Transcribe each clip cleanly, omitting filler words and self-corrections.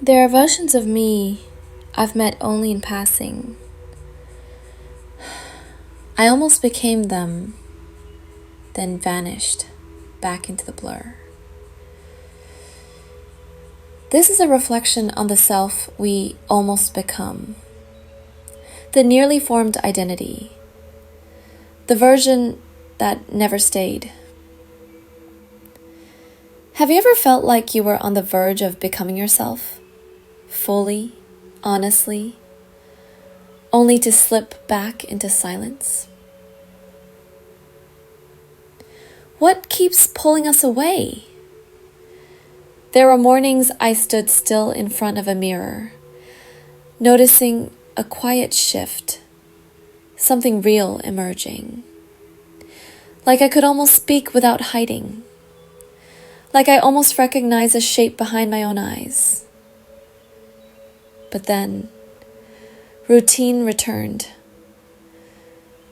There are versions of me I've met only in passing. I almost became them, then vanished back into the blur. This is a reflection on the self we almost become, the nearly formed identity, the version that never stayed. Have you ever felt like you were on the verge of becoming yourself? Fully, honestly, only to slip back into silence? What keeps pulling us away? There were mornings I stood still in front of a mirror, noticing a quiet shift, something real emerging. Like I could almost speak without hiding. Like I almost recognized a shape behind my own eyes. But then, routine returned.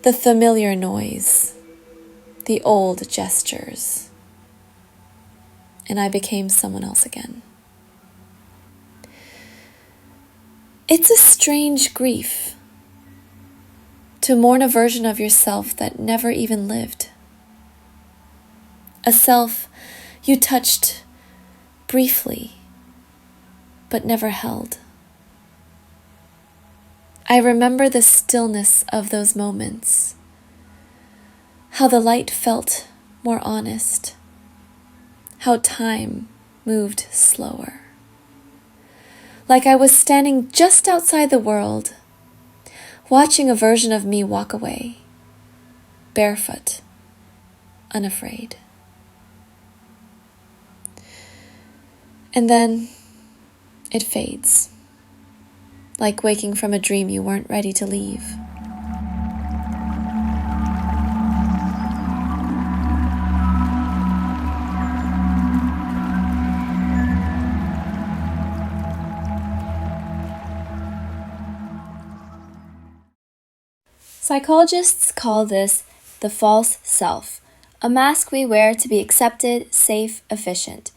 The familiar noise, the old gestures, and I became someone else again. It's a strange grief to mourn a version of yourself that never even lived. A self you touched briefly, but never held. I remember the stillness of those moments, how the light felt more honest, how time moved slower. Like I was standing just outside the world, watching a version of me walk away, barefoot, unafraid. And then it fades, like waking from a dream you weren't ready to leave. Psychologists call this the false self, a mask we wear to be accepted, safe, efficient.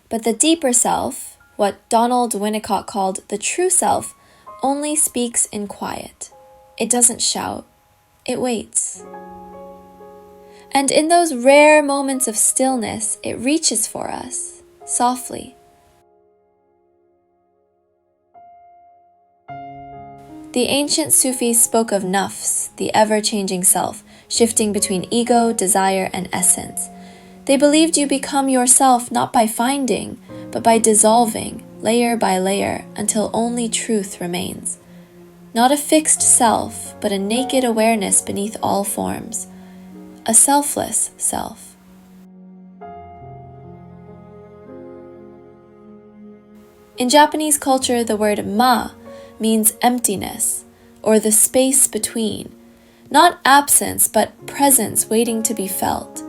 But the deeper self, what Donald Winnicott called the true self, only speaks in quiet. It doesn't shout. It waits. And in those rare moments of stillness, it reaches for us, softly. The ancient Sufis spoke of Nafs, the ever-changing self, shifting between ego, desire, and essence. They believed you become yourself not by finding, but by dissolving, layer by layer, until only truth remains. Not a fixed self, but a naked awareness beneath all forms. A selfless self. In Japanese culture, the word ma means emptiness, or the space between. Not absence, but presence waiting to be felt,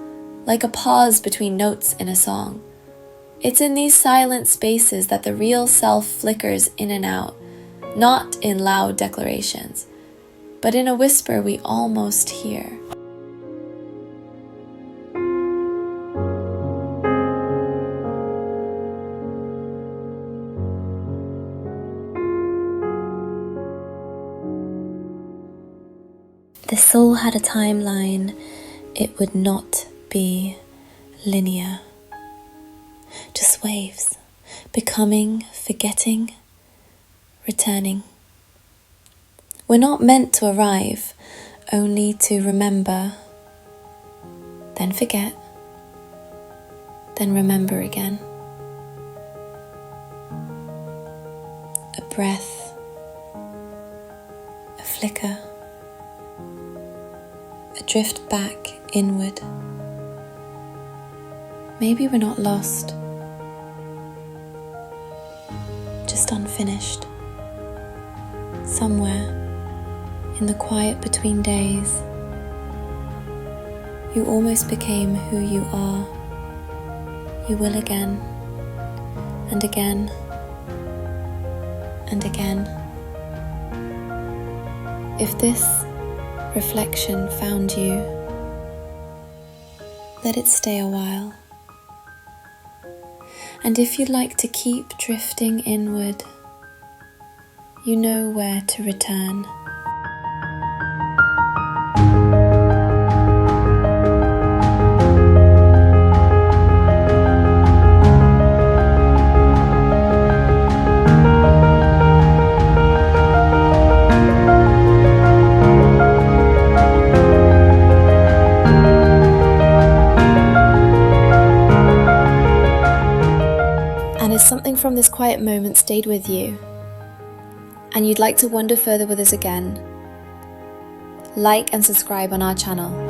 like a pause between notes in a song. It's in these silent spaces that the real self flickers in and out, not in loud declarations, but in a whisper we almost hear. The soul had a timeline. It would not be linear. Just waves, becoming, forgetting, returning. We're not meant to arrive, only to remember, then forget, then remember again. A breath, a flicker, a drift back inward. Maybe we're not lost, just unfinished. Somewhere in the quiet between days, you almost became who you are. You will again, and again, and again. If this reflection found you, let it stay a while. And if you'd like to keep drifting inward, you know where to return. And if something from this quiet moment stayed with you, and you'd like to wander further with us again, like and subscribe on our channel.